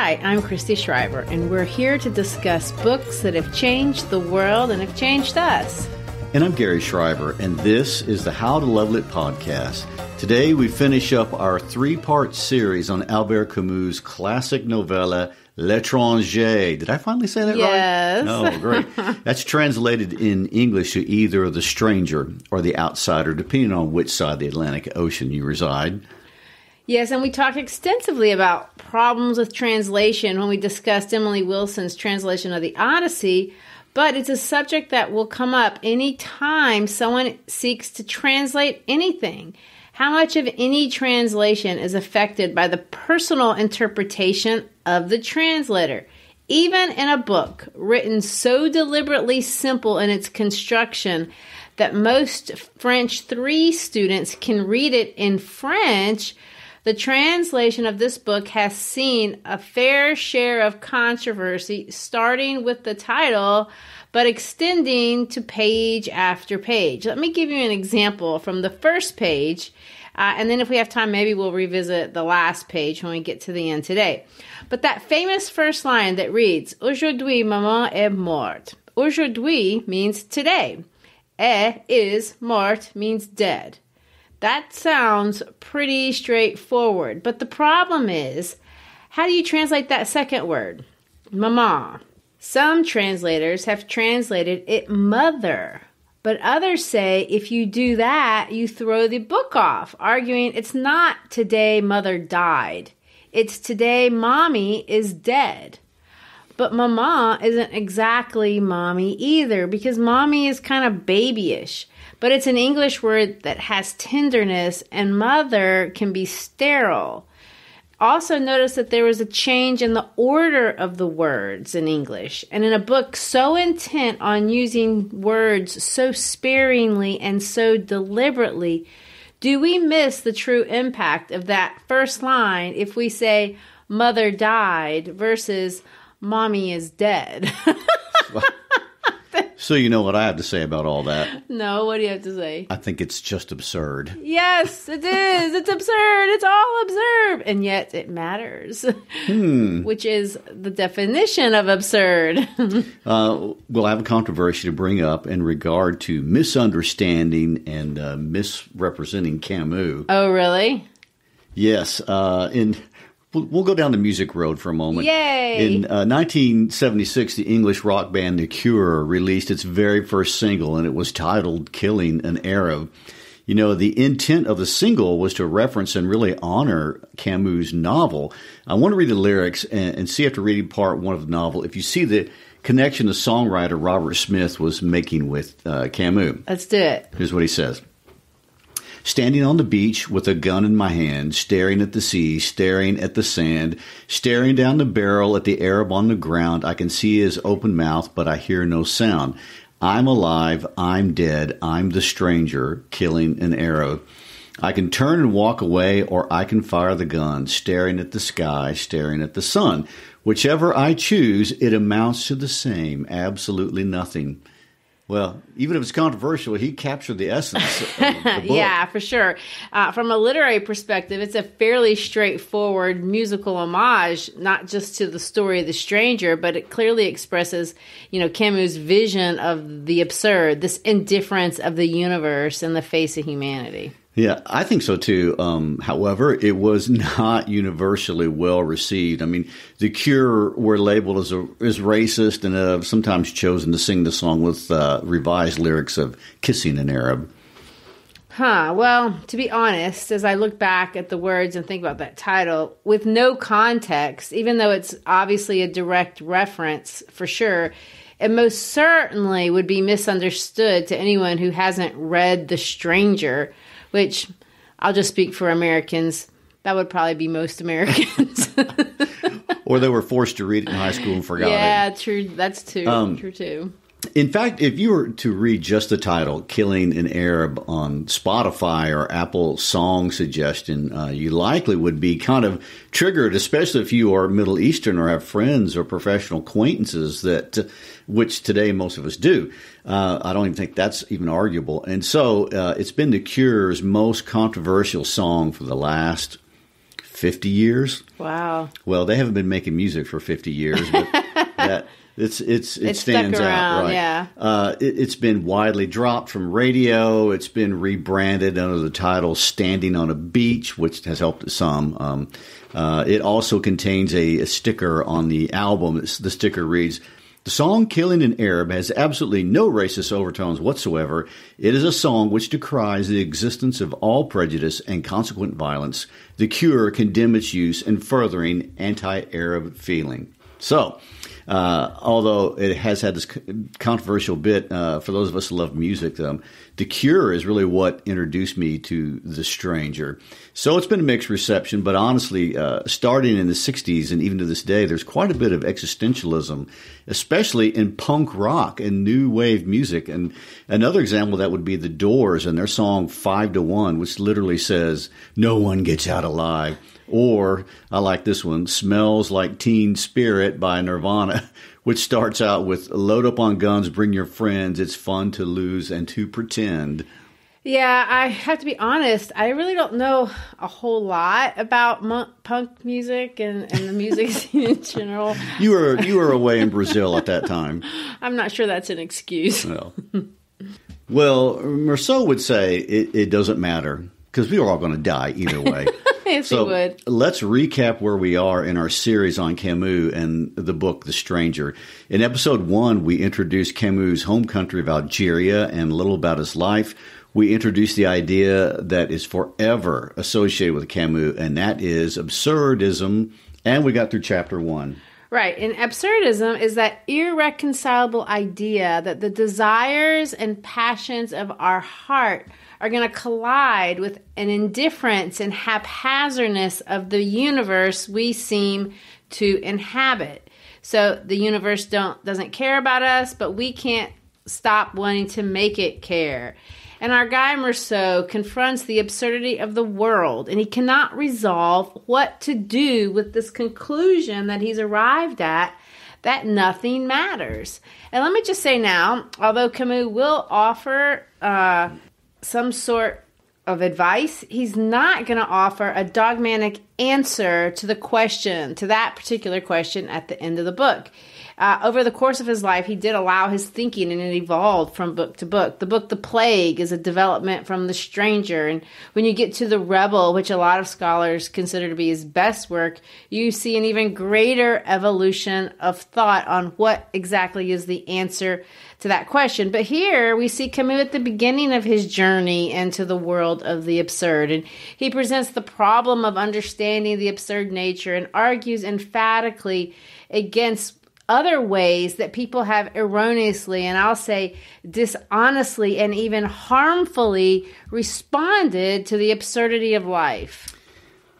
Hi, I'm Christy Shriver, and we're here to discuss books that have changed the world and have changed us. And I'm Garry Shriver, and this is the How to Level It podcast. Today we finish up our three-part series on Albert Camus' classic novella, L'étranger. Did I finally say that yes. right? Oh, great. That's translated in English to either the stranger or the outsider, depending on which side of the Atlantic Ocean you reside. Yes, and we talked extensively about problems with translation when we discussed Emily Wilson's translation of the Odyssey, but it's a subject that will come up any time someone seeks to translate anything. How much of any translation is affected by the personal interpretation of the translator? Even in a book written so deliberately simple in its construction that most French 3 students can read it in French, the translation of this book has seen a fair share of controversy, starting with the title, but extending to page after page. Let me give you an example from the first page, and then if we have time, maybe we'll revisit the last page when we get to the end today. But that famous first line that reads, Aujourd'hui, maman est morte. Aujourd'hui means today. Is morte means dead. That sounds pretty straightforward, but the problem is, how do you translate that second word, maman? Some translators have translated it mother, but others say if you do that, you throw the book off, arguing it's not today mother died, it's today mommy is dead. But mama isn't exactly mommy either, because mommy is kind of babyish. But it's an English word that has tenderness, and mother can be sterile. Also notice that there was a change in the order of the words in English. And in a book so intent on using words so sparingly and so deliberately, do we miss the true impact of that first line if we say mother died versus mommy is dead? So you know what I have to say about all that? No, what do you have to say? I think it's just absurd. Yes, it is. It's absurd. It's all absurd. And yet it matters, which is the definition of absurd. Well, I have a controversy to bring up in regard to misunderstanding and misrepresenting Camus. Oh, really? Yes. We'll go down the music road for a moment. Yay! In 1976, the English rock band The Cure released its very first single, and it was titled Killing an Arab. You know, the intent of the single was to reference and really honor Camus' novel. I want to read the lyrics and see after reading part 1 of the novel if you see the connection the songwriter Robert Smith was making with Camus. Let's do it. Here's what he says. Standing on the beach with a gun in my hand, staring at the sea, staring at the sand, staring down the barrel at the Arab on the ground, I can see his open mouth, but I hear no sound. I'm alive, I'm dead, I'm the stranger, killing an Arab. I can turn and walk away, or I can fire the gun, staring at the sky, staring at the sun. Whichever I choose, it amounts to the same, absolutely nothing. Well, even if it's controversial, he captured the essence of the book. Yeah, for sure. From a literary perspective, it's a fairly straightforward musical homage, not just to the story of the stranger, but it clearly expresses, Camus' vision of the absurd, this indifference of the universe in the face of humanity. Yeah, I think so too. However, it was not universally well received. I mean, The Cure were labeled as racist and have sometimes chosen to sing the song with revised lyrics of kissing an Arab. Well, to be honest, as I look back at the words and think about that title, with no context, even though it's obviously a direct reference for sure, it most certainly would be misunderstood to anyone who hasn't read The Stranger, which I'll just speak for Americans. That would probably be most Americans. Or they were forced to read it in high school and forgot it. Yeah, true. That's true too. In fact, if you were to read just the title, Killing an Arab, on Spotify or Apple Song Suggestion, you likely would be kind of triggered, especially if you are Middle Eastern or have friends or professional acquaintances, which today most of us do. I don't even think that's even arguable. And so it's been The Cure's most controversial song for the last 50 years. Wow. Well, they haven't been making music for 50 years, but it stands out, right? Yeah. It's been widely dropped from radio. It's been rebranded under the title "Standing on a Beach," which has helped some. It also contains a sticker on the album. The sticker reads, "The song Killing an Arab has absolutely no racist overtones whatsoever. It is a song which decries the existence of all prejudice and consequent violence. The Cure condemn its use in furthering anti-Arab feeling." So, although it has had this controversial bit for those of us who love music, The Cure is really what introduced me to The Stranger. So it's been a mixed reception, but honestly, starting in the 60s and even to this day, there's quite a bit of existentialism, especially in punk rock and new wave music. And another example of that would be The Doors and their song 5 to 1, which literally says, "No one gets out alive." Or, I like this one, "Smells Like Teen Spirit" by Nirvana, which starts out with, "Load up on guns, bring your friends, it's fun to lose and to pretend." Yeah, I have to be honest. I really don't know a whole lot about punk music and the music scene in general. You were away in Brazil at that time. I'm not sure that's an excuse. Well, Marceau would say it doesn't matter because we are all going to die either way. Yes, he would. Let's recap where we are in our series on Camus and the book The Stranger. In episode 1, we introduced Camus' home country of Algeria and a little about his life. We introduced the idea that is forever associated with Camus, and that is absurdism, and we got through chapter 1. Right, and absurdism is that irreconcilable idea that the desires and passions of our heart are going to collide with an indifference and haphazardness of the universe we seem to inhabit. So the universe doesn't care about us, but we can't stop wanting to make it care. And our guy Marceau confronts the absurdity of the world, and he cannot resolve what to do with this conclusion that he's arrived at, that nothing matters. And let me just say now, although Camus will offer some sort of advice, he's not going to offer a dogmatic answer to that particular question at the end of the book. Over the course of his life, he did allow his thinking, and it evolved from book to book. The book The Plague is a development from The Stranger, and when you get to The Rebel, which a lot of scholars consider to be his best work, you see an even greater evolution of thought on what exactly is the answer to that question. But here we see Camus at the beginning of his journey into the world of the absurd, and he presents the problem of understanding the absurd nature and argues emphatically against other ways that people have erroneously, and I'll say dishonestly and even harmfully responded to the absurdity of life.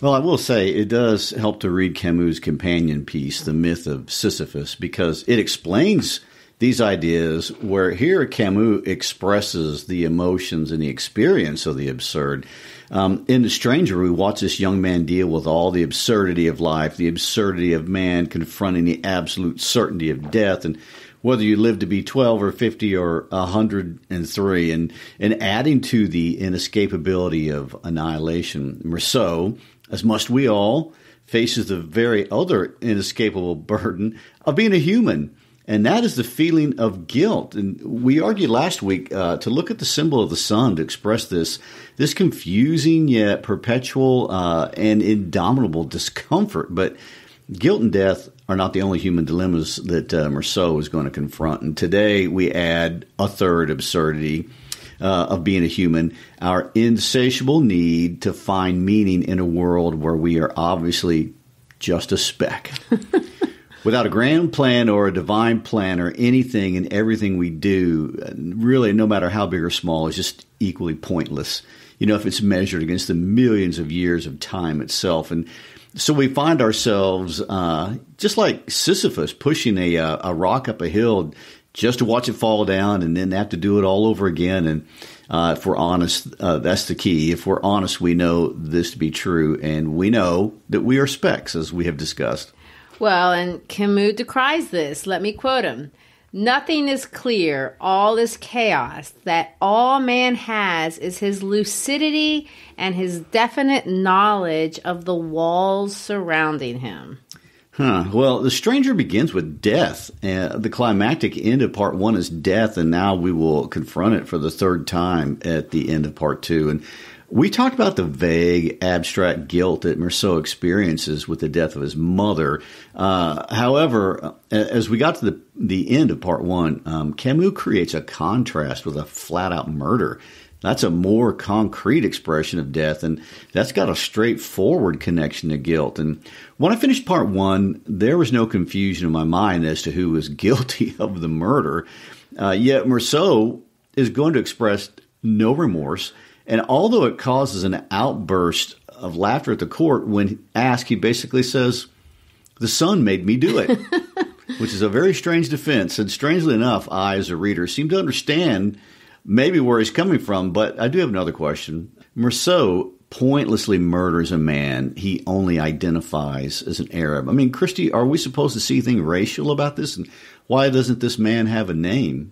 Well, I will say it does help to read Camus' companion piece, The Myth of Sisyphus, because it explains these ideas where here Camus expresses the emotions and the experience of the absurd. In The Stranger, we watch this young man deal with all the absurdity of life, the absurdity of man confronting the absolute certainty of death, and whether you live to be 12 or 50 or 103, and adding to the inescapability of annihilation. Marceau, as must we all, faces the very other inescapable burden of being a human. And that is the feeling of guilt. And we argued last week to look at the symbol of the sun to express this confusing yet perpetual and indomitable discomfort. But guilt and death are not the only human dilemmas that Marceau is going to confront. And today we add a third absurdity of being a human, our insatiable need to find meaning in a world where we are obviously just a speck. Without a grand plan or a divine plan or anything and everything we do, really, no matter how big or small, is just equally pointless, if it's measured against the millions of years of time itself. And so we find ourselves just like Sisyphus pushing a rock up a hill just to watch it fall down and then have to do it all over again. And if we're honest, that's the key. If we're honest, we know this to be true, and we know that we are specks, as we have discussed. Well, and Camus decries this. Let me quote him. Nothing is clear, all is chaos. That all man has is his lucidity and his definite knowledge of the walls surrounding him. Well, The Stranger begins with death. The climactic end of part 1 is death, and now we will confront it for the third time at the end of part 2. And we talked about the vague, abstract guilt that Meursault experiences with the death of his mother. However, as we got to the end of part 1, Camus creates a contrast with a flat-out murder. That's a more concrete expression of death, and that's got a straightforward connection to guilt. And when I finished part 1, there was no confusion in my mind as to who was guilty of the murder. Yet Meursault is going to express no remorse, and although it causes an outburst of laughter at the court, when asked, he basically says, "The sun made me do it," which is a very strange defense. And strangely enough, I, as a reader, seem to understand maybe where he's coming from, but I do have another question. Meursault pointlessly murders a man he only identifies as an Arab. I mean, Christy, are we supposed to see anything racial about this? And why doesn't this man have a name?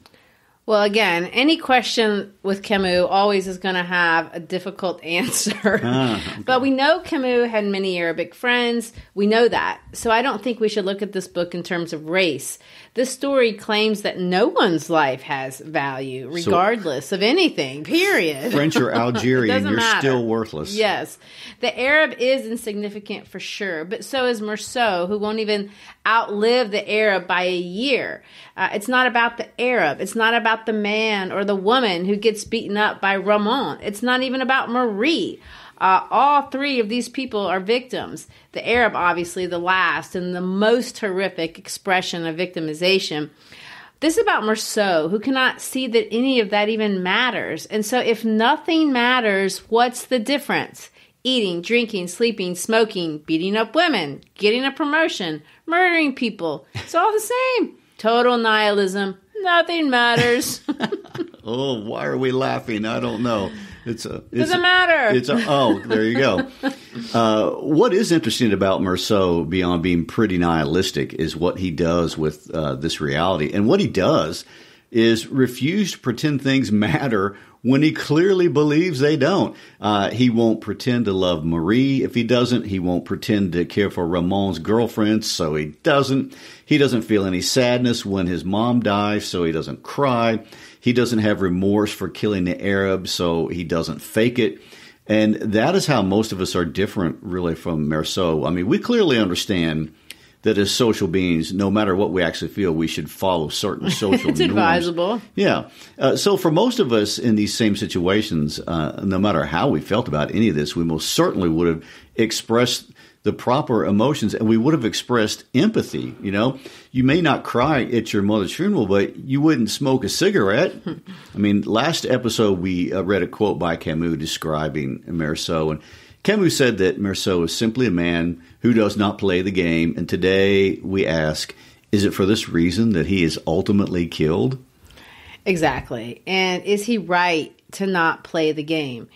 Well, again, any question with Camus always is going to have a difficult answer. Okay. But we know Camus had many Arabic friends. We know that. So I don't think we should look at this book in terms of race. This story claims that no one's life has value, regardless of anything, period. French or Algerian, you're matter. Still worthless. Yes. The Arab is insignificant for sure, but so is Meursault, who won't even outlive the Arab by a year. It's not about the Arab. It's not about the man or the woman who gets beaten up by Ramon. It's not even about Marie. All three of these people are victims. The Arab, obviously, the last and the most horrific expression of victimization. This is about Meursault, who cannot see that any of that even matters. And so if nothing matters, what's the difference? Eating, drinking, sleeping, smoking, beating up women, getting a promotion, murdering people. It's all the same. Total nihilism. Nothing matters. Oh, why are we laughing? I don't know. Doesn't matter. There you go. What is interesting about Meursault, beyond being pretty nihilistic, is what he does with this reality. And what he does is refuse to pretend things matter when he clearly believes they don't. He won't pretend to love Marie if he doesn't. He won't pretend to care for Ramon's girlfriend, so he doesn't. He doesn't feel any sadness when his mom dies, so he doesn't cry. He doesn't have remorse for killing the Arab, so he doesn't fake it. And that is how most of us are different, really, from Meursault. I mean, we clearly understand that as social beings, no matter what we actually feel, we should follow certain social it's norms. Advisable. Yeah. So for most of us in these same situations, no matter how we felt about any of this, we most certainly would have expressed the proper emotions, and we would have expressed empathy. You know, you may not cry at your mother's funeral, but you wouldn't smoke a cigarette. I mean, last episode we read a quote by Camus describing Meursault, and Camus said that Meursault is simply a man who does not play the game. And today we ask, is it for this reason that he is ultimately killed? Exactly. And is he right to not play the game?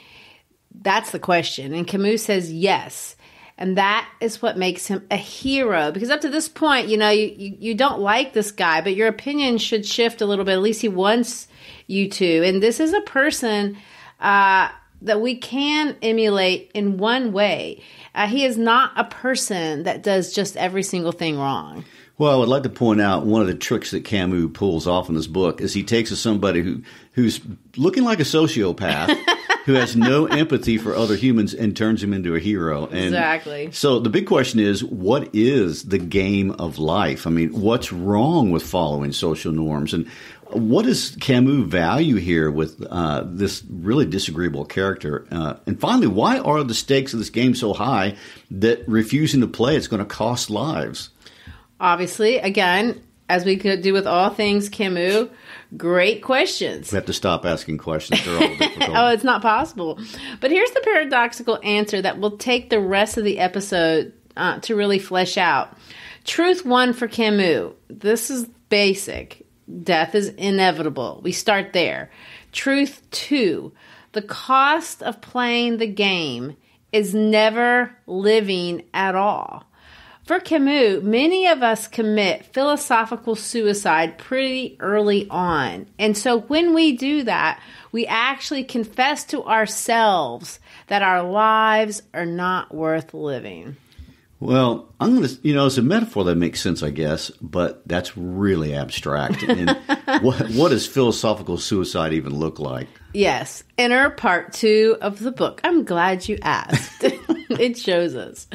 That's the question. And Camus says yes. And that is what makes him a hero. Because up to this point, you know, you don't like this guy, but your opinion should shift a little bit. At least he wants you to. And this is a person that we can emulate in one way. He is not a person that does just every single thing wrong. Well, I would like to point out one of the tricks that Camus pulls off in this book is he takes somebody who's looking like a sociopath, who has no empathy for other humans, and turns him into a hero. And exactly. So the big question is, what is the game of life? I mean, what's wrong with following social norms? And what does Camus value here with this really disagreeable character? And finally, why are the stakes of this game so high that refusing to play it's going to cost lives? Obviously, again, as we could do with all things Camus, great questions. We have to stop asking questions. They're all difficult. Oh, it's not possible. But here's the paradoxical answer that will take the rest of the episode to really flesh out. Truth one for Camus. This is basic. Death is inevitable. We start there. Truth two. The cost of playing the game is never living at all. For Camus, many of us commit philosophical suicide pretty early on. And so when we do that, we actually confess to ourselves that our lives are not worth living. Well, I'm going to, it's a metaphor that makes sense, I guess, but that's really abstract. And what does philosophical suicide even look like? Yes. Enter part 2 of the book. I'm glad you asked. It shows us.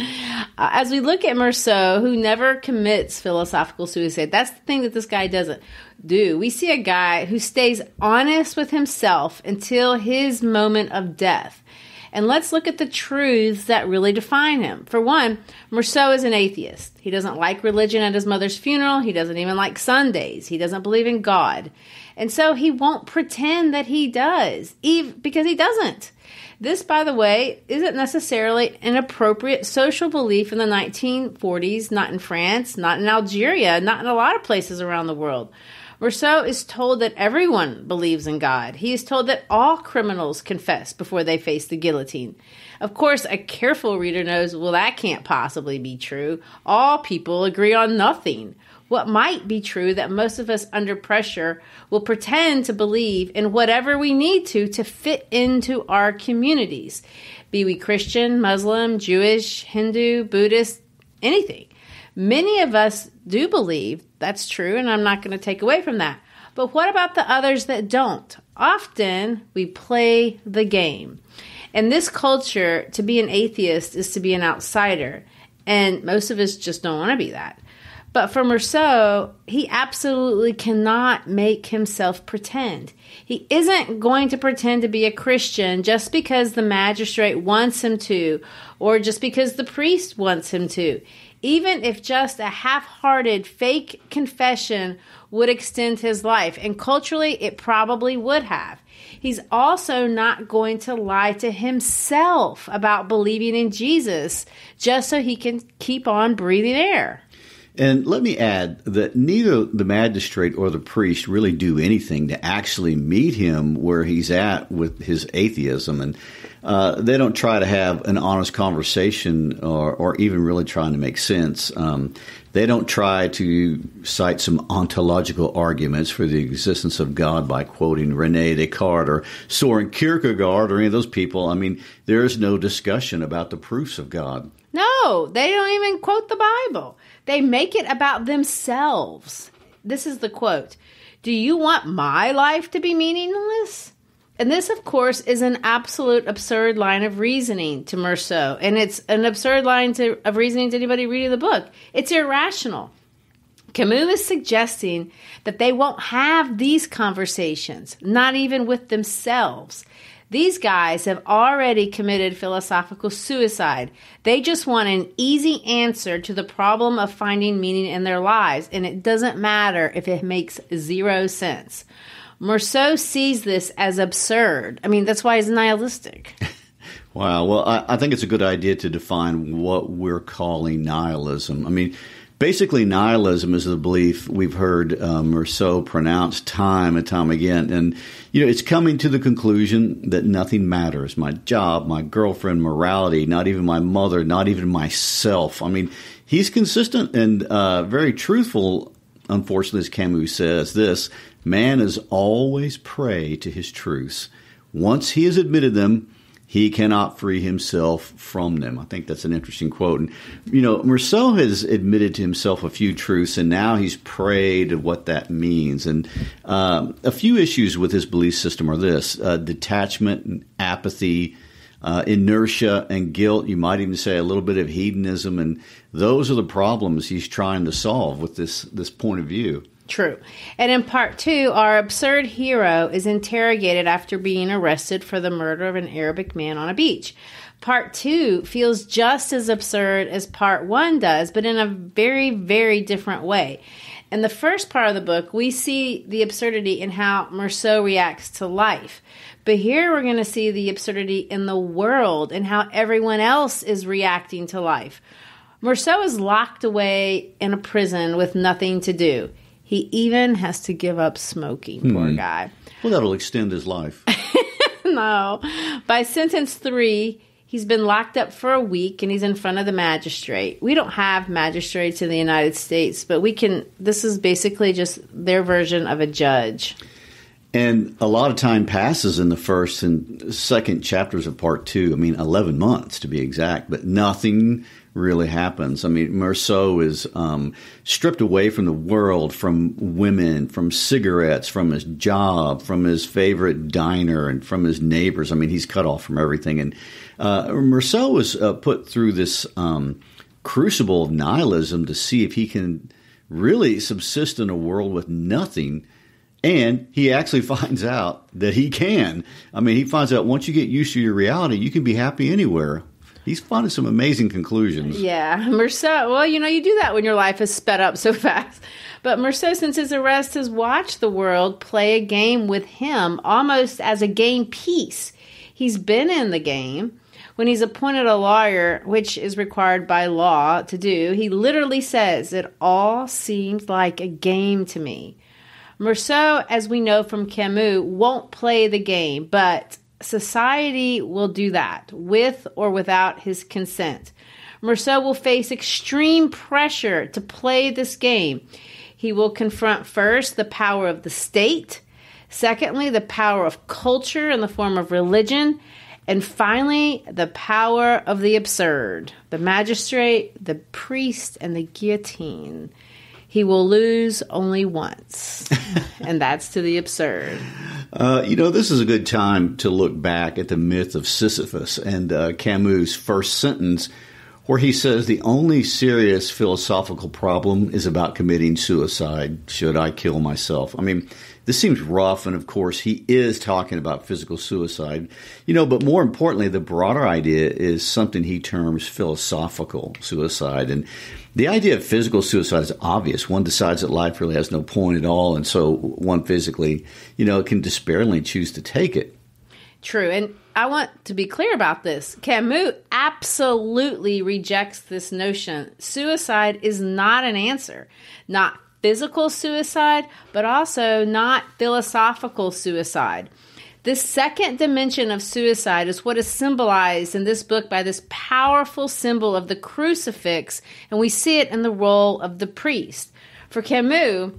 As we look at Meursault, who never commits philosophical suicide, that's the thing that this guy doesn't do. We see a guy who stays honest with himself until his moment of death. And let's look at the truths that really define him. For one, Meursault is an atheist. He doesn't like religion at his mother's funeral. He doesn't even like Sundays. He doesn't believe in God. And so he won't pretend that he does, because he doesn't. This, by the way, isn't necessarily an appropriate social belief in the 1940s, not in France, not in Algeria, not in a lot of places around the world. Meursault is told that everyone believes in God. He is told that all criminals confess before they face the guillotine. Of course, a careful reader knows, well, that can't possibly be true. All people agree on nothing. What might be true that most of us under pressure will pretend to believe in whatever we need to fit into our communities. Be we Christian, Muslim, Jewish, Hindu, Buddhist, anything. Many of us do believe that's true, and I'm not going to take away from that. But what about the others that don't? Often we play the game. In this culture, to be an atheist is to be an outsider, and most of us just don't want to be that. But for Meursault, he absolutely cannot make himself pretend. He isn't going to pretend to be a Christian just because the magistrate wants him to, or just because the priest wants him to. Even if just a half-hearted fake confession would extend his life, and culturally it probably would have. He's also not going to lie to himself about believing in Jesus just so he can keep on breathing air. And let me add that neither the magistrate or the priest really do anything to actually meet him where he's at with his atheism. And they don't try to have an honest conversation or even really trying to make sense. They don't try to cite some ontological arguments for the existence of God by quoting René Descartes or Soren Kierkegaard or any of those people. I mean, there is no discussion about the proofs of God. No, they don't even quote the Bible. They make it about themselves. This is the quote. Do you want my life to be meaningless? And this, of course, is an absolute absurd line of reasoning to Meursault. And it's an absurd line of reasoning to anybody reading the book. It's irrational. Camus is suggesting that they won't have these conversations, not even with themselves. These guys have already committed philosophical suicide. They just want an easy answer to the problem of finding meaning in their lives, and it doesn't matter if it makes 0 sense. Meursault sees this as absurd. I mean, that's why he's nihilistic. Wow. Well, I think it's a good idea to define what we're calling nihilism. I mean, basically, nihilism is the belief we've heard Meursault pronounce time and time again. And, it's coming to the conclusion that nothing matters. My job, my girlfriend, morality, not even my mother, not even myself. I mean, he's consistent and very truthful. Unfortunately, as Camus says this, man is always prey to his truths. Once he has admitted them, he cannot free himself from them. I think that's an interesting quote. And, Meursault has admitted to himself a few truths, and now he's prey to what that means. And a few issues with his belief system are this: detachment and apathy, inertia and guilt. You might even say a little bit of hedonism. And those are the problems he's trying to solve with this point of view. True. And in part 2, our absurd hero is interrogated after being arrested for the murder of an Arabic man on a beach. Part 2 feels just as absurd as part 1 does, but in a very, very different way. In the first part of the book, we see the absurdity in how Meursault reacts to life. But here we're going to see the absurdity in the world and how everyone else is reacting to life. Meursault is locked away in a prison with nothing to do. He even has to give up smoking, poor guy. Well, that'll extend his life. No. By sentence 3, He's been locked up for a week, and he's in front of the magistrate. We don't have magistrates in the United States, but this is basically just their version of a judge. And a lot of time passes in the first and second chapters of part 2. 11 months to be exact, but nothing really happens. Meursault is stripped away from the world, from women, from cigarettes, from his job, from his favorite diner, and from his neighbors. He's cut off from everything. And Meursault was put through this crucible of nihilism to see if he can really subsist in a world with nothing. And he actually finds out that he can. He finds out once you get used to your reality, you can be happy anywhere. He's finding some amazing conclusions. Yeah. Meursault, well, you do that when your life is sped up so fast. But Meursault, since his arrest, has watched the world play a game with him almost as a game piece. He's been in the game. When he's appointed a lawyer, which is required by law to do, he literally says, "It all seems like a game to me." Meursault, as we know from Camus, won't play the game, but society will do that, with or without his consent. Meursault will face extreme pressure to play this game. He will confront first the power of the state, secondly, the power of culture in the form of religion, and finally, the power of the absurd, the magistrate, the priest, and the guillotine. He will lose only once, and that's to the absurd. This is a good time to look back at the myth of Sisyphus and Camus' first sentence, where he says the only serious philosophical problem is about committing suicide. Should I kill myself? This seems rough, and of course he is talking about physical suicide. But more importantly, the broader idea is something he terms philosophical suicide. And the idea of physical suicide is obvious. One decides that life really has no point at all, and so one physically, can despairingly choose to take it. True, and I want to be clear about this. Camus absolutely rejects this notion. Suicide is not an answer. Not physical suicide, but also not philosophical suicide. This second dimension of suicide is what is symbolized in this book by this powerful symbol of the crucifix, and we see it in the role of the priest. For Camus,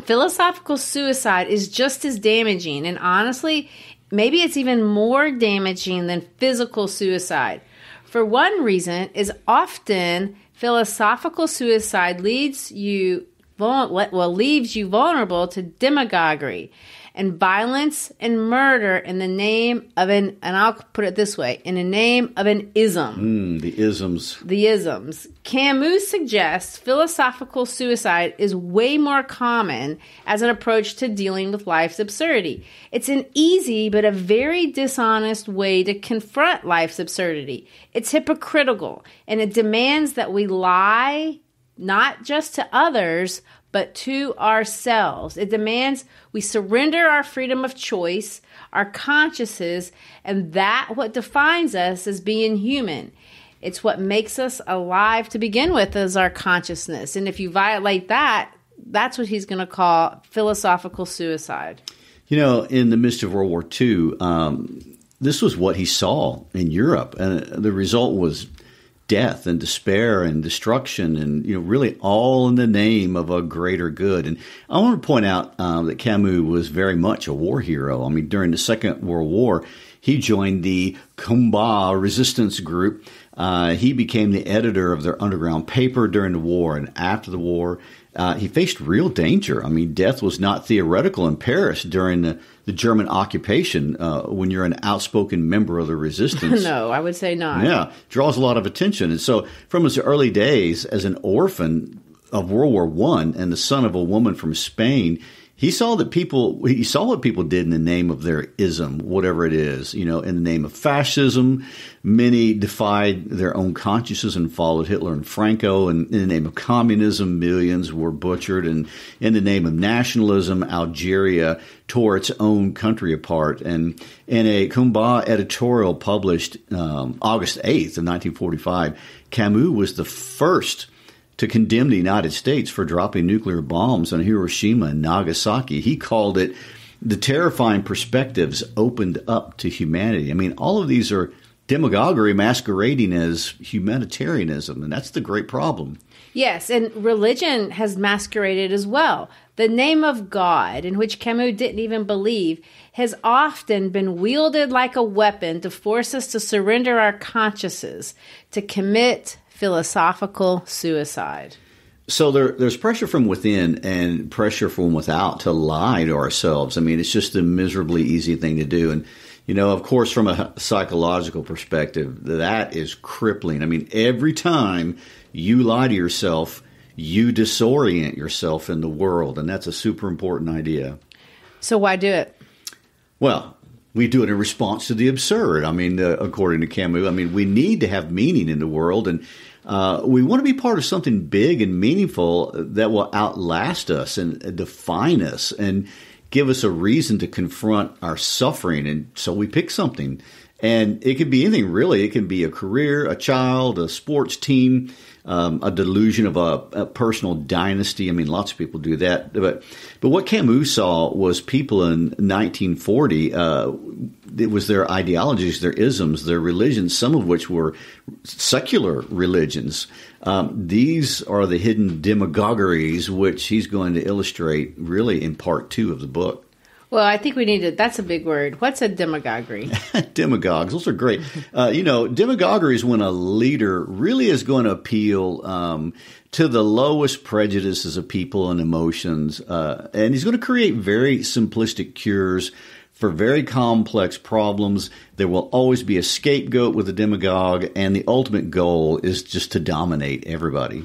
philosophical suicide is just as damaging, and honestly, maybe it's even more damaging than physical suicide. For one reason is often philosophical suicide leaves you vulnerable to demagoguery and violence and murder in the name of and I'll put it this way, in the name of an ism. The isms. The isms. Camus suggests philosophical suicide is way more common as an approach to dealing with life's absurdity. It's an easy but a very dishonest way to confront life's absurdity. It's hypocritical, and it demands that we lie not just to others, but to ourselves. It demands we surrender our freedom of choice, our consciences, and that what defines us as being human. It's what makes us alive to begin with, is our consciousness. And if you violate that, that's what he's going to call philosophical suicide. In the midst of World War II, this was what he saw in Europe. And the result was death and despair and destruction, and really all in the name of a greater good. And I want to point out that Camus was very much a war hero. During the Second World War, he joined the Combat resistance group. He became the editor of their underground paper during the war, and after the war, he faced real danger. Death was not theoretical in Paris during the German occupation when you're an outspoken member of the resistance. No, I would say not. Yeah, draws a lot of attention. And so from his early days as an orphan of World War I and the son of a woman from Spain, he saw what people did in the name of their ism, whatever it is, in the name of fascism. Many defied their own consciences and followed Hitler and Franco. And in the name of communism, millions were butchered. And in the name of nationalism, Algeria tore its own country apart. And in a Combat editorial published August 8th of 1945, Camus was the first to condemn the United States for dropping nuclear bombs on Hiroshima and Nagasaki. He called it the terrifying perspectives opened up to humanity. All of these are demagoguery masquerading as humanitarianism, and that's the great problem. Yes, and religion has masqueraded as well. The name of God, in which Camus didn't even believe, has often been wielded like a weapon to force us to surrender our consciences, to commit philosophical suicide. So there's pressure from within and pressure from without to lie to ourselves. I mean, it's just a miserably easy thing to do. And, of course, from a psychological perspective, that is crippling. I mean, every time you lie to yourself, you disorient yourself in the world. And that's a super important idea. So why do it? Well, we do it in response to the absurd. I mean, according to Camus, we need to have meaning in the world. And we want to be part of something big and meaningful that will outlast us and define us and give us a reason to confront our suffering. And so we pick something. And it could be anything, really. It can be a career, a child, a sports team, a delusion of a personal dynasty. I mean, lots of people do that. But what Camus saw was people in 1940, it was their ideologies, their isms, their religions, some of which were secular religions. These are the hidden demagogueries, which he's going to illustrate really in part 2 of the book. Well, I think we need to, that's a big word. What's a demagoguery? Demagogues, those are great. Demagoguery is when a leader really is going to appeal to the lowest prejudices of people and emotions. And he's going to create very simplistic cures for very complex problems. There will always be a scapegoat with a demagogue, and the ultimate goal is just to dominate everybody.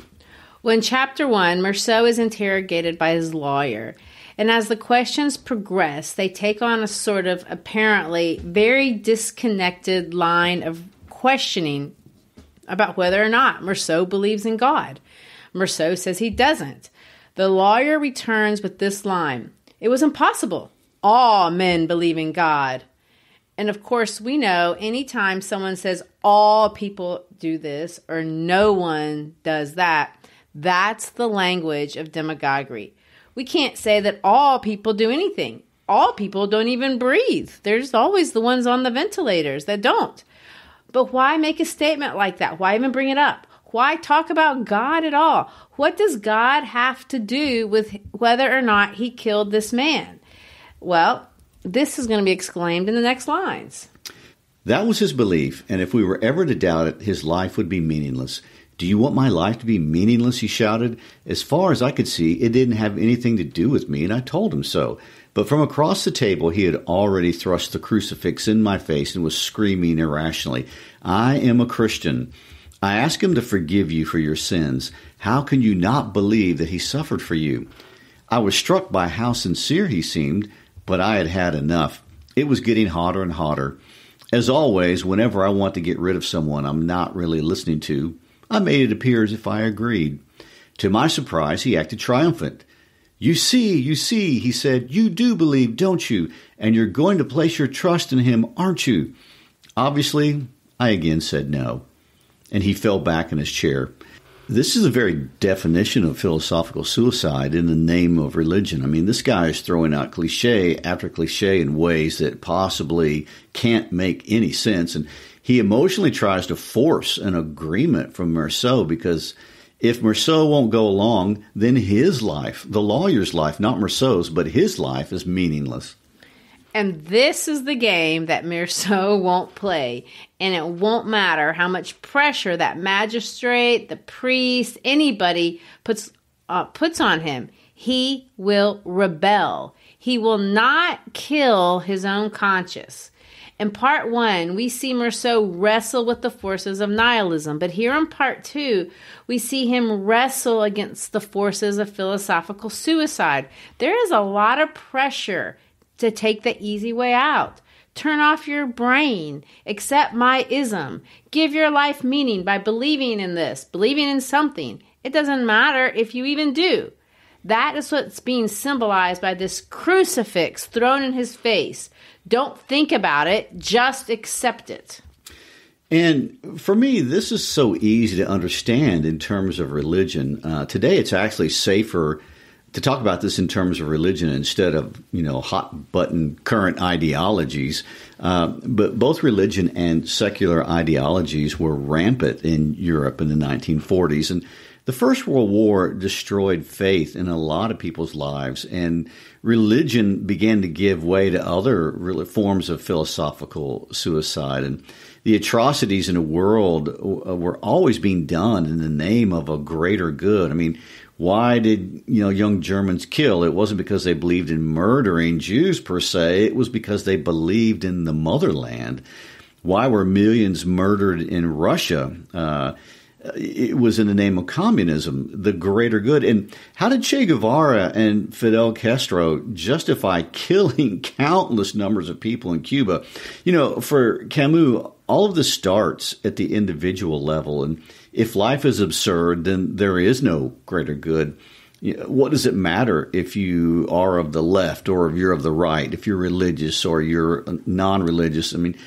Well, in Chapter 1, Meursault is interrogated by his lawyer. And as the questions progress, they take on a sort of apparently very disconnected line of questioning about whether or not Meursault believes in God. Meursault says he doesn't. The lawyer returns with this line: "It was impossible. All men believe in God." And of course, we know anytime someone says all people do this or no one does that, that's the language of demagoguery. We can't say that all people do anything. All people don't even breathe. There's always the ones on the ventilators that don't. But why make a statement like that? Why even bring it up? Why talk about God at all? What does God have to do with whether or not he killed this man? Well, this is going to be exclaimed in the next lines. That was his belief, and if we were ever to doubt it, his life would be meaningless. "Do you want my life to be meaningless?" he shouted. As far as I could see, it didn't have anything to do with me, and I told him so. But from across the table, he had already thrust the crucifix in my face and was screaming irrationally, "I am a Christian. I ask him to forgive you for your sins. How can you not believe that he suffered for you?" I was struck by how sincere he seemed, but I had had enough. It was getting hotter and hotter. As always, whenever I want to get rid of someone I'm not really listening to, I made it appear as if I agreed. To my surprise, he acted triumphant. You see, he said, "you do believe, don't you? And you're going to place your trust in him, aren't you?" Obviously, I again said no, and he fell back in his chair. This is the very definition of philosophical suicide in the name of religion. I mean, this guy is throwing out cliche after cliche in ways that possibly can't make any sense, and he emotionally tries to force an agreement from Meursault because if Meursault won't go along, then his life, the lawyer's life, not Meursault's, but his life is meaningless. And this is the game that Meursault won't play. And it won't matter how much pressure that magistrate, the priest, anybody puts on him. He will rebel. He will not kill his own conscience. In part 1, we see Meursault wrestle with the forces of nihilism. But here in part 2, we see him wrestle against the forces of philosophical suicide. There is a lot of pressure to take the easy way out. Turn off your brain. Accept my ism. Give your life meaning by believing in this, believing in something. It doesn't matter if you even do. That is what's being symbolized by this crucifix thrown in his face. Don't think about it, just accept it. And for me, this is so easy to understand in terms of religion. Today, it's actually safer to talk about this in terms of religion instead of, hot button current ideologies. But both religion and secular ideologies were rampant in Europe in the 1940s. And the First World War destroyed faith in a lot of people's lives, and religion began to give way to other forms of philosophical suicide. And the atrocities in the world were always being done in the name of a greater good. I mean, why did young Germans kill? It wasn't because they believed in murdering Jews per se. It was because they believed in the motherland. Why were millions murdered in Russia? It was in the name of communism, the greater good. And how did Che Guevara and Fidel Castro justify killing countless numbers of people in Cuba? For Camus, all of this starts at the individual level. And if life is absurd, then there is no greater good. What does it matter if you are of the left or if you're of the right, if you're religious or you're non-religious? I mean,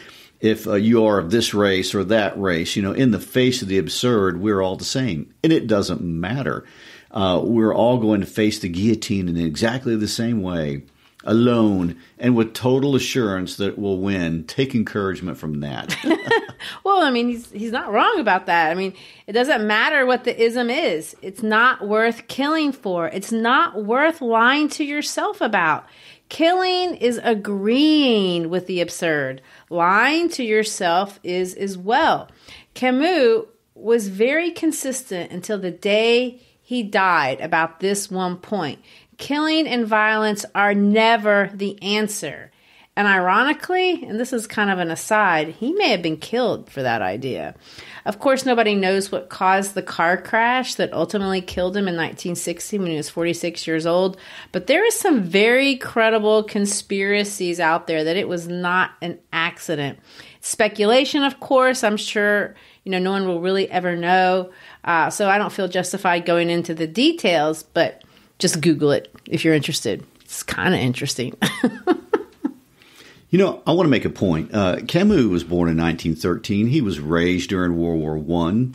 if you are of this race or that race, in the face of the absurd, we're all the same. And it doesn't matter. We're all going to face the guillotine in exactly the same way, alone, and with total assurance that we'll win. Take encouragement from that. Well, I mean, he's not wrong about that. I mean, it doesn't matter what the ism is. It's not worth killing for. It's not worth lying to yourself about. Killing is agreeing with the absurd. Lying to yourself is as well. Camus was very consistent until the day he died about this one point. Killing and violence are never the answer. And ironically, and this is kind of an aside, he may have been killed for that idea. Of course, nobody knows what caused the car crash that ultimately killed him in 1960 when he was 46 years old. But there is some very credible conspiracies out there that it was not an accident. Speculation, of course. I'm sure, no one will really ever know. So I don't feel justified going into the details, but just Google it if you're interested. It's kind of interesting. I want to make a point. Camus was born in 1913. He was raised during World War I,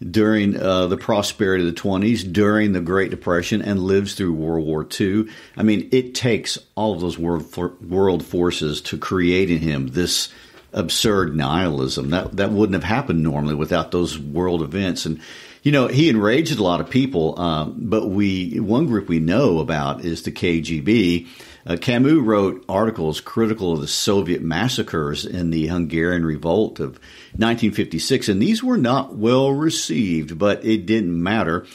during the prosperity of the 20s, during the Great Depression, and lives through World War II. I mean, it takes all of those world forces to create in him this absurd nihilism. That wouldn't have happened normally without those world events. And he enraged a lot of people, but one group we know about is the KGB. Camus wrote articles critical of the Soviet massacres in the Hungarian Revolt of 1956, and these were not well received, but it didn't matter.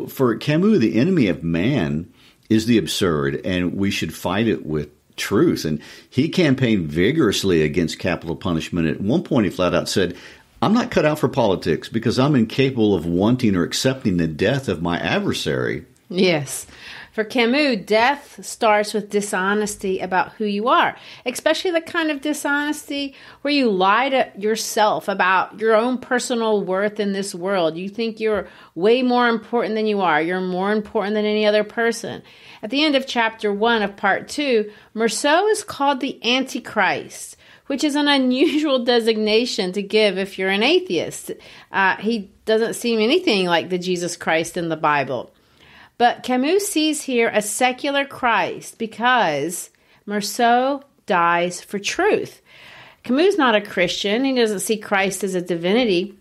For Camus, the enemy of man is the absurd, and we should fight it with truth. And he campaigned vigorously against capital punishment. At one point, he flat out said, "I'm not cut out for politics because I'm incapable of wanting or accepting the death of my adversary." Yes. For Camus, death starts with dishonesty about who you are, especially the kind of dishonesty where you lie to yourself about your own personal worth in this world. You think you're way more important than you are. You're more important than any other person. At the end of chapter 1 of part 2, Meursault is called the Antichrist, which is an unusual designation to give if you're an atheist. He doesn't seem anything like the Jesus Christ in the Bible. But Camus sees here a secular Christ because Meursault dies for truth. Camus is not a Christian. He doesn't see Christ as a divinity,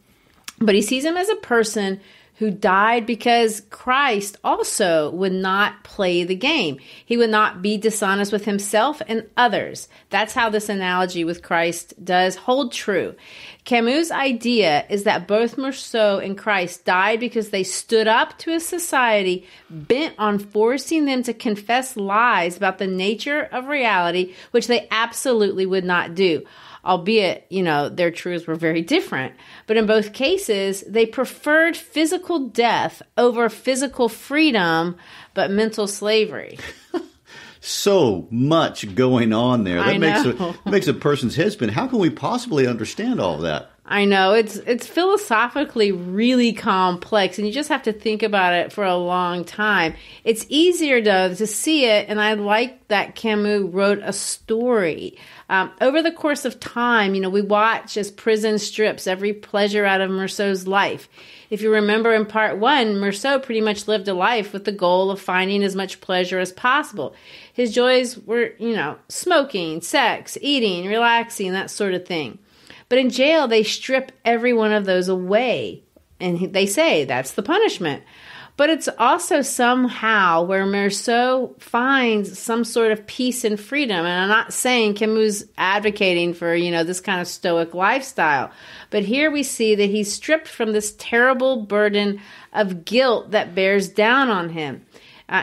but he sees him as a person who died because Christ also would not play the game. He would not be dishonest with himself and others. That's how this analogy with Christ does hold true. Camus' idea is that both Meursault and Christ died because they stood up to a society bent on forcing them to confess lies about the nature of reality, which they absolutely would not do. Albeit, their truths were very different. But in both cases, they preferred physical death over physical freedom, but mental slavery. So much going on there. That makes a person's head spin. How can we possibly understand all of that? I know it's philosophically really complex, and you just have to think about it for a long time. It's easier though to see it, and I like that Camus wrote a story. Over the course of time, we watch as prison strips every pleasure out of Meursault's life. If you remember in part 1, Meursault pretty much lived a life with the goal of finding as much pleasure as possible. His joys were, smoking, sex, eating, relaxing, that sort of thing. But in jail, they strip every one of those away. And they say that's the punishment. But it's also somehow where Meursault finds some sort of peace and freedom. And I'm not saying Camus advocating for, this kind of stoic lifestyle. But here we see that he's stripped from this terrible burden of guilt that bears down on him.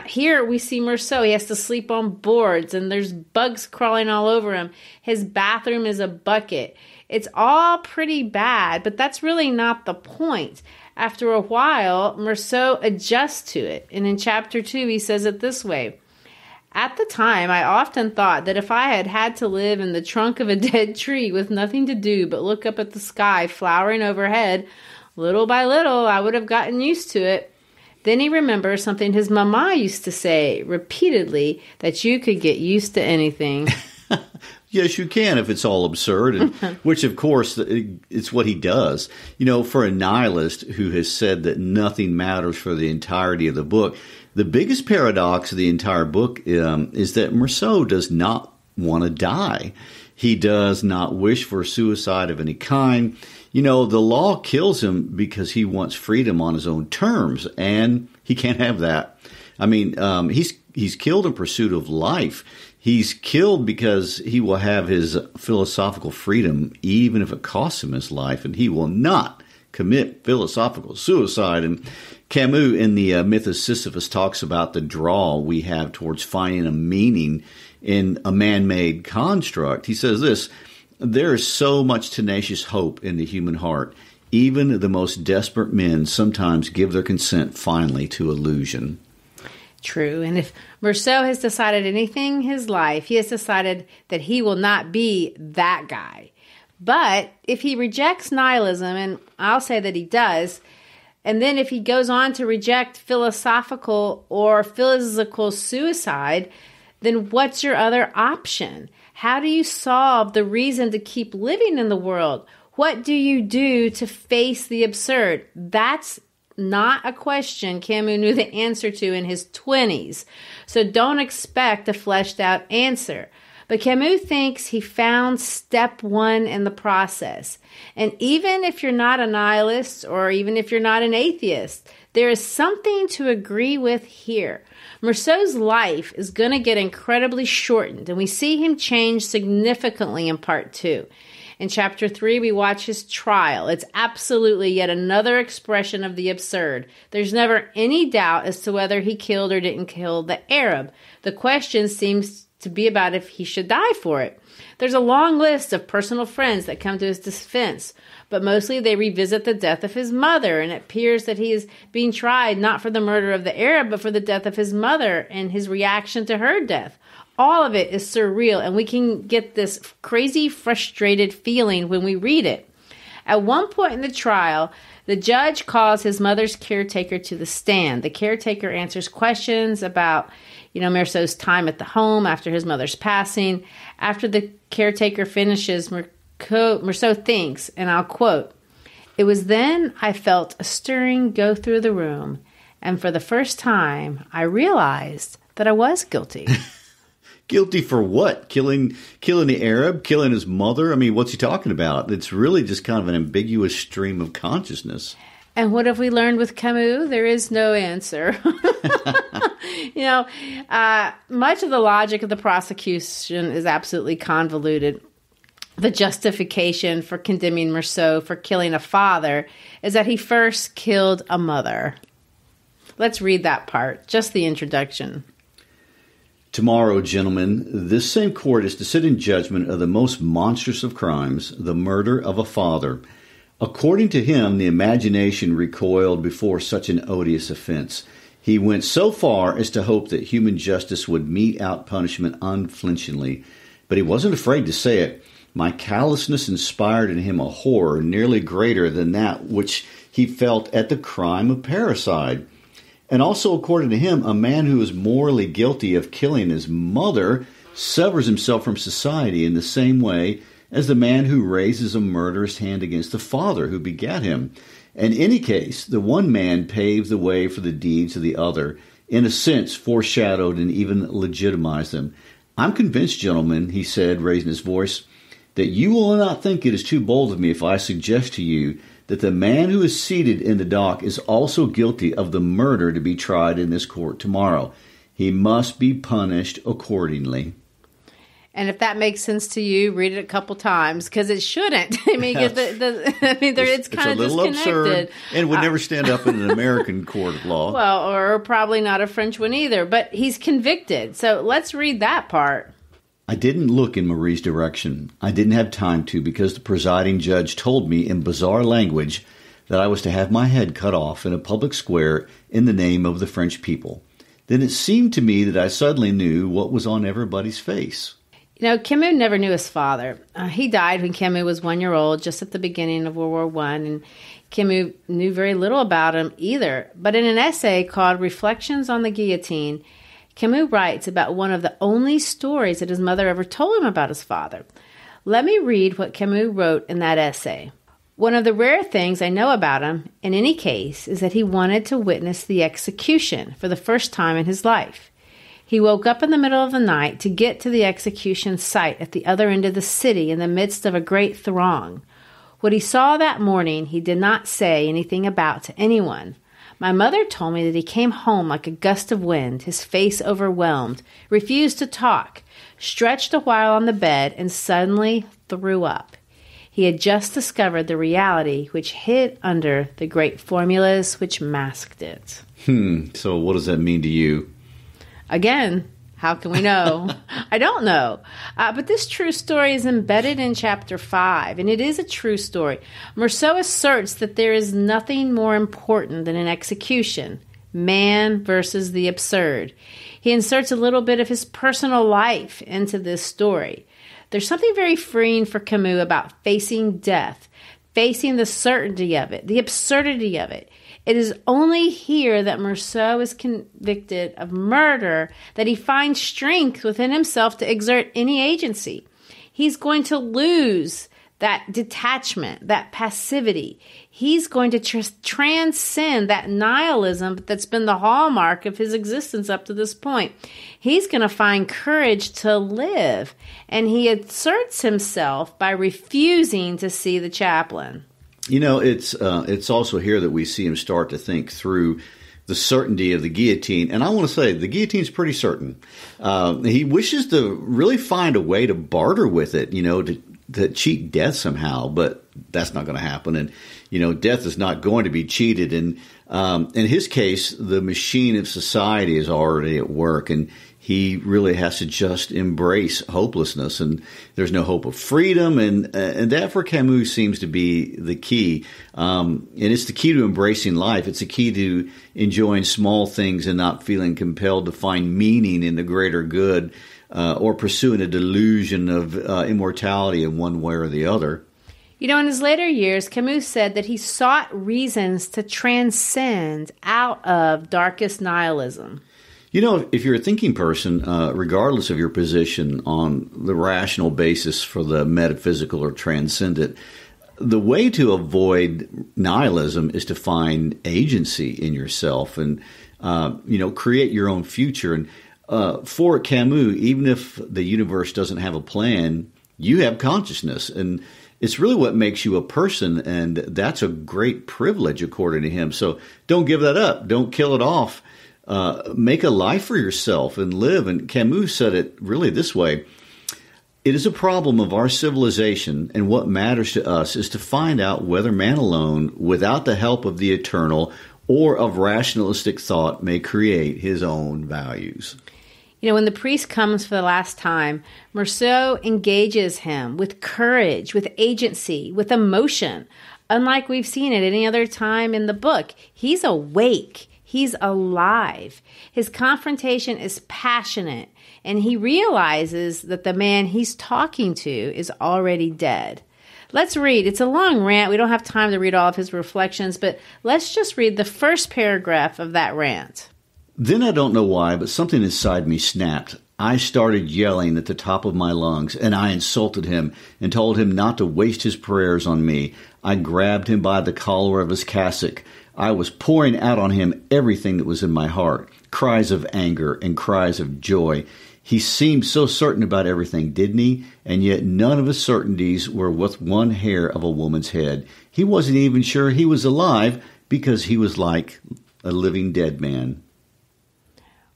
Here we see Meursault. He has to sleep on boards and there's bugs crawling all over him. His bathroom is a bucket. It's all pretty bad, but that's really not the point. After a while, Meursault adjusts to it. And in chapter 2, he says it this way. At the time, I often thought that if I had had to live in the trunk of a dead tree with nothing to do but look up at the sky flowering overhead, little by little, I would have gotten used to it. Then he remembers something his mama used to say repeatedly, that you could get used to anything. Yes, you can if it's all absurd, and which, of course, it's what he does. For a nihilist who has said that nothing matters for the entirety of the book, the biggest paradox of the entire book is that Meursault does not want to die. He does not wish for suicide of any kind. The law kills him because he wants freedom on his own terms, and he can't have that. I mean, he's killed in pursuit of life. He's killed because he will have his philosophical freedom, even if it costs him his life, and he will not commit philosophical suicide. And Camus, in the Myth of Sisyphus, talks about the draw we have towards finding a meaning in a man-made construct. He says this, there is so much tenacious hope in the human heart. Even the most desperate men sometimes give their consent finally to illusion. True. And if Meursault has decided anything in his life, he has decided that he will not be that guy. But if he rejects nihilism, and I'll say that he does, and then if he goes on to reject philosophical or physical suicide, then what's your other option? How do you solve the reason to keep living in the world? What do you do to face the absurd? That's not a question Camus knew the answer to in his 20s. So don't expect a fleshed out answer. But Camus thinks he found step 1 in the process. And even if you're not a nihilist or even if you're not an atheist, there is something to agree with here. Meursault's life is going to get incredibly shortened, and we see him change significantly in part 2. In chapter 3, we watch his trial. It's absolutely yet another expression of the absurd. There's never any doubt as to whether he killed or didn't kill the Arab. The question seems to be about if he should die for it. There's a long list of personal friends that come to his defense, but mostly they revisit the death of his mother, and it appears that he is being tried not for the murder of the Arab, but for the death of his mother and his reaction to her death. All of it is surreal, and we can get this crazy, frustrated feeling when we read it. At one point in the trial, the judge calls his mother's caretaker to the stand. The caretaker answers questions about, Meursault's time at the home after his mother's passing. After the caretaker finishes, Meursault thinks, and I'll quote, "It was then I felt a stirring go through the room, and for the first time I realized that I was guilty." Guilty for what? Killing the Arab? Killing his mother? I mean, what's he talking about? It's really just kind of an ambiguous stream of consciousness. And what have we learned with Camus? There is no answer. Much of the logic of the prosecution is absolutely convoluted. The justification for condemning Meursault for killing a father is that he first killed a mother. Let's read that part, just the introduction. Tomorrow, gentlemen, this same court is to sit in judgment of the most monstrous of crimes, the murder of a father. According to him, the imagination recoiled before such an odious offense. He went so far as to hope that human justice would mete out punishment unflinchingly. But he wasn't afraid to say it. My callousness inspired in him a horror nearly greater than that which he felt at the crime of parricide. And also, according to him, a man who is morally guilty of killing his mother severs himself from society in the same way as the man who raises a murderous hand against the father who begat him. In any case, the one man paved the way for the deeds of the other, in a sense foreshadowed and even legitimized them. I'm convinced, gentlemen, he said, raising his voice, that you will not think it is too bold of me if I suggest to you that the man who is seated in the dock is also guilty of the murder to be tried in this court tomorrow. He must be punished accordingly. And if that makes sense to you, read it a couple times, because it shouldn't. I mean, it's kind of a little disconnected. Absurd, and would never stand up in an American court of law. Well, or probably not a French one either. But he's convicted. So let's read that part. I didn't look in Marie's direction. I didn't have time to, because the presiding judge told me in bizarre language that I was to have my head cut off in a public square in the name of the French people. Then it seemed to me that I suddenly knew what was on everybody's face. You know, Camus never knew his father. He died when Camus was 1 year old, just at the beginning of World War I, and Camus knew very little about him either. But in an essay called Reflections on the Guillotine, Camus writes about one of the only stories that his mother ever told him about his father. Let me read what Camus wrote in that essay. One of the rare things I know about him, in any case, is that he wanted to witness the execution for the first time in his life. He woke up in the middle of the night to get to the execution site at the other end of the city in the midst of a great throng. What he saw that morning he did not say anything about to anyone. My mother told me that he came home like a gust of wind, his face overwhelmed, refused to talk, stretched a while on the bed, and suddenly threw up. He had just discovered the reality which hid under the great formulas which masked it. So what does that mean to you? Again, how can we know? I don't know. But this true story is embedded in chapter 5, and it is a true story. Meursault asserts that there is nothing more important than an execution, man versus the absurd. He inserts a little bit of his personal life into this story. There's something very freeing for Camus about facing death, facing the certainty of it, the absurdity of it. It is only here that Meursault is convicted of murder that he finds strength within himself to exert any agency. He's going to lose that detachment, that passivity. He's going to transcend that nihilism that's been the hallmark of his existence up to this point. He's going to find courage to live, and he asserts himself by refusing to see the chaplain. You know, it's also here that we see him start to think through the certainty of the guillotine. And I want to say the guillotine's pretty certain. He wishes to really find a way to barter with it, you know, to cheat death somehow, but that's not going to happen. And, you know, death is not going to be cheated. And in his case, the machine of society is already at work, and he really has to just embrace hopelessness, and there's no hope of freedom, and that for Camus seems to be the key. And it's the key to embracing life. It's the key to enjoying small things and not feeling compelled to find meaning in the greater good, or pursuing a delusion of immortality in one way or the other. You know, in his later years, Camus said that he sought reasons to transcend out of darkest nihilism. You know, if you're a thinking person, regardless of your position on the rational basis for the metaphysical or transcendent, the way to avoid nihilism is to find agency in yourself and, create your own future. And for Camus, even if the universe doesn't have a plan, you have consciousness. And it's really what makes you a person, and that's a great privilege, according to him. So don't give that up. Don't kill it off. Make a life for yourself and live. And Camus said it really this way: it is a problem of our civilization, and what matters to us is to find out whether man alone, without the help of the eternal or of rationalistic thought, may create his own values. You know, when the priest comes for the last time, Meursault engages him with courage, with agency, with emotion. Unlike we've seen at any other time in the book, he's awake. He's alive. His confrontation is passionate, and he realizes that the man he's talking to is already dead. Let's read. It's a long rant. We don't have time to read all of his reflections, but let's just read the first paragraph of that rant. Then I don't know why, but something inside me snapped. I started yelling at the top of my lungs, and I insulted him and told him not to waste his prayers on me. I grabbed him by the collar of his cassock. I was pouring out on him everything that was in my heart, cries of anger and cries of joy. He seemed so certain about everything, didn't he? And yet none of his certainties were with one hair of a woman's head. He wasn't even sure he was alive because he was like a living dead man.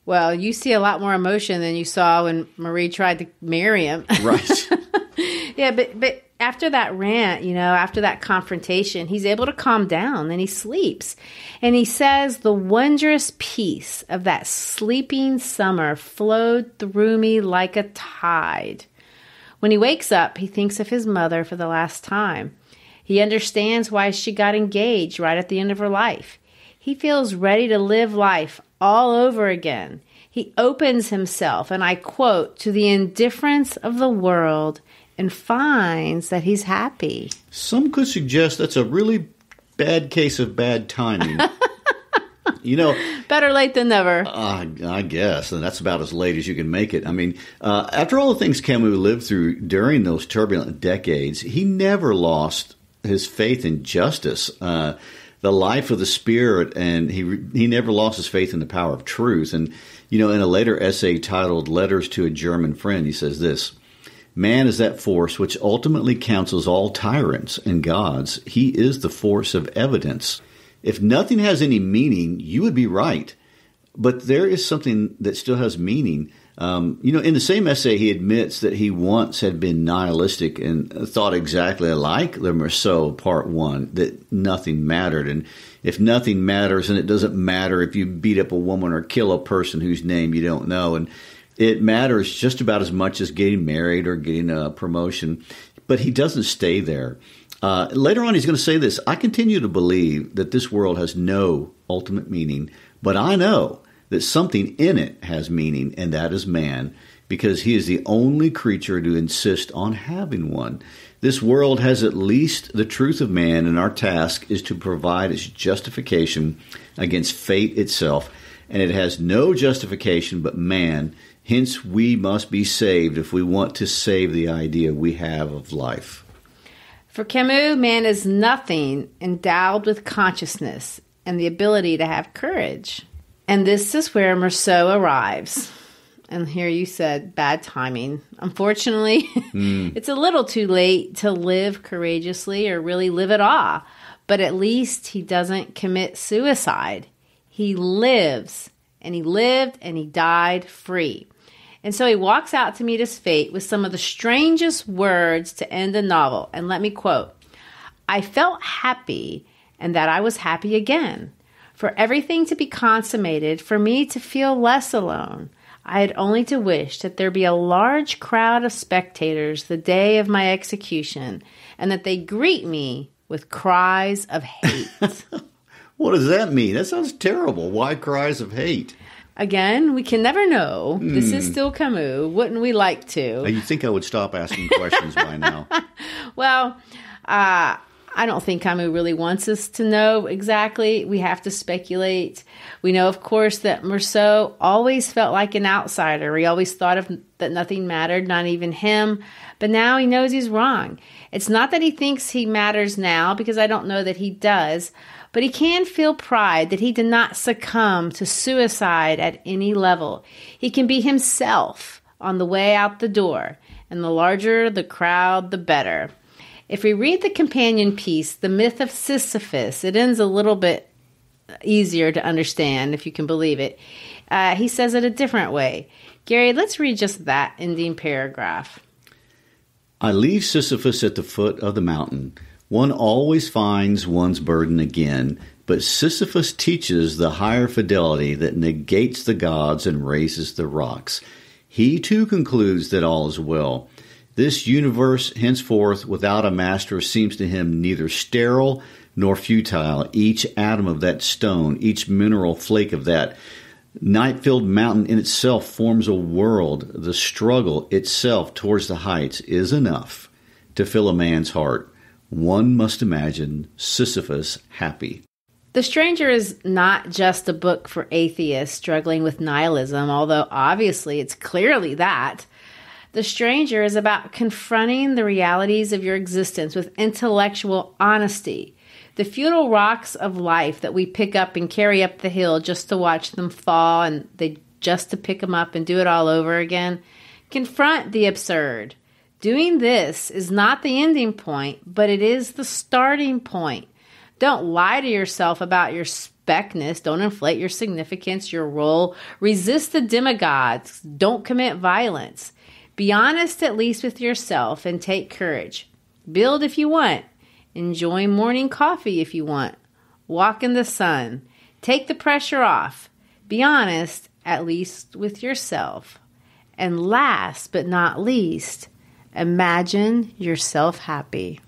Well, you see a lot more emotion than you saw when Marie tried to marry him. Right. Yeah, but after that rant, after that confrontation, he's able to calm down and he sleeps. And he says, the wondrous peace of that sleeping summer flowed through me like a tide. When he wakes up, he thinks of his mother for the last time. He understands why she got engaged right at the end of her life. He feels ready to live life all over again. He opens himself, and I quote, to the indifference of the world and finds that he's happy. Some could suggest that's a really bad case of bad timing. Better late than never. I guess, and that's about as late as you can make it. I mean, after all the things Camus lived through during those turbulent decades, he never lost his faith in justice, the life of the spirit, and he never lost his faith in the power of truth. And, in a later essay titled Letters to a German Friend, he says this: man is that force which ultimately counsels all tyrants and gods. He is the force of evidence. If nothing has any meaning, you would be right. But there is something that still has meaning. In the same essay, he admits that he once had been nihilistic and thought exactly like the Rousseau Part 1, that nothing mattered. And if nothing matters, then it doesn't matter if you beat up a woman or kill a person whose name you don't know. And it matters just about as much as getting married or getting a promotion. But he doesn't stay there. Later on, he's going to say this: I continue to believe that this world has no ultimate meaning, but I know that something in it has meaning, and that is man, because he is the only creature to insist on having one. This world has at least the truth of man, and our task is to provide its justification against fate itself. And it has no justification but man. Hence, we must be saved if we want to save the idea we have of life. For Camus, man is nothing endowed with consciousness and the ability to have courage. And this is where Rousseau arrives. And here you said bad timing. Unfortunately, it's a little too late to live courageously or really live at all. But at least he doesn't commit suicide. He lives, and he lived, and he died free. And so he walks out to meet his fate with some of the strangest words to end the novel. And let me quote: I felt happy, and that I was happy again. For everything to be consummated, for me to feel less alone, I had only to wish that there be a large crowd of spectators the day of my execution, and that they greet me with cries of hate. What does that mean? That sounds terrible. Why cries of hate? Again, we can never know. This is still Camus. Wouldn't we like to? You'd think I would stop asking questions by now. Well, I don't think Camus really wants us to know exactly. We have to speculate. We know, of course, that Rousseau always felt like an outsider. He always thought that nothing mattered, not even him. But now he knows he's wrong. It's not that he thinks he matters now, because I don't know that he does. But he can feel pride that he did not succumb to suicide at any level. He can be himself on the way out the door. And the larger the crowd, the better. If we read the companion piece, The Myth of Sisyphus, it ends a little bit easier to understand, if you can believe it. He says it a different way. Gary, let's read just that ending paragraph. I leave Sisyphus at the foot of the mountain. One always finds one's burden again, but Sisyphus teaches the higher fidelity that negates the gods and raises the rocks. He too concludes that all is well. This universe, henceforth, without a master, seems to him neither sterile nor futile. Each atom of that stone, each mineral flake of that night-filled mountain in itself forms a world. The struggle itself towards the heights is enough to fill a man's heart. One must imagine Sisyphus happy. The Stranger is not just a book for atheists struggling with nihilism, although obviously it's clearly that. The Stranger is about confronting the realities of your existence with intellectual honesty. The futile rocks of life that we pick up and carry up the hill just to watch them fall and just to pick them up and do it all over again. Confront the absurd. Doing this is not the ending point, but it is the starting point. Don't lie to yourself about your speckness. Don't inflate your significance, your role. Resist the demagogues. Don't commit violence. Be honest at least with yourself and take courage. Build if you want. Enjoy morning coffee if you want. Walk in the sun. Take the pressure off. Be honest at least with yourself. And last but not least, imagine yourself happy.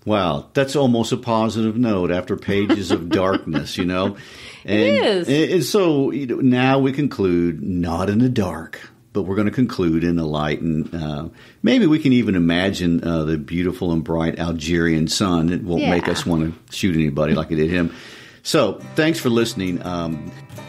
Wow, that's almost a positive note after pages of darkness, you know? And, it is. And so now we conclude, not in the dark, but we're going to conclude in the light. And maybe we can even imagine the beautiful and bright Algerian sun. It won't make us want to shoot anybody like it did him. So thanks for listening.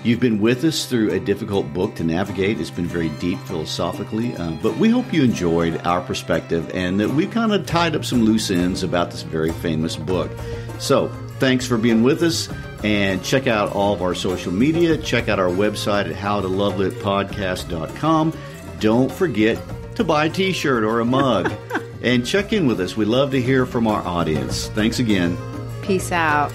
You've been with us through a difficult book to navigate. It's been very deep philosophically, but we hope you enjoyed our perspective and that we kind of tied up some loose ends about this very famous book. So thanks for being with us, and check out all of our social media. Check out our website at howtoloveitpodcast.com. Don't forget to buy a t-shirt or a mug and check in with us. We love to hear from our audience. Thanks again. Peace out.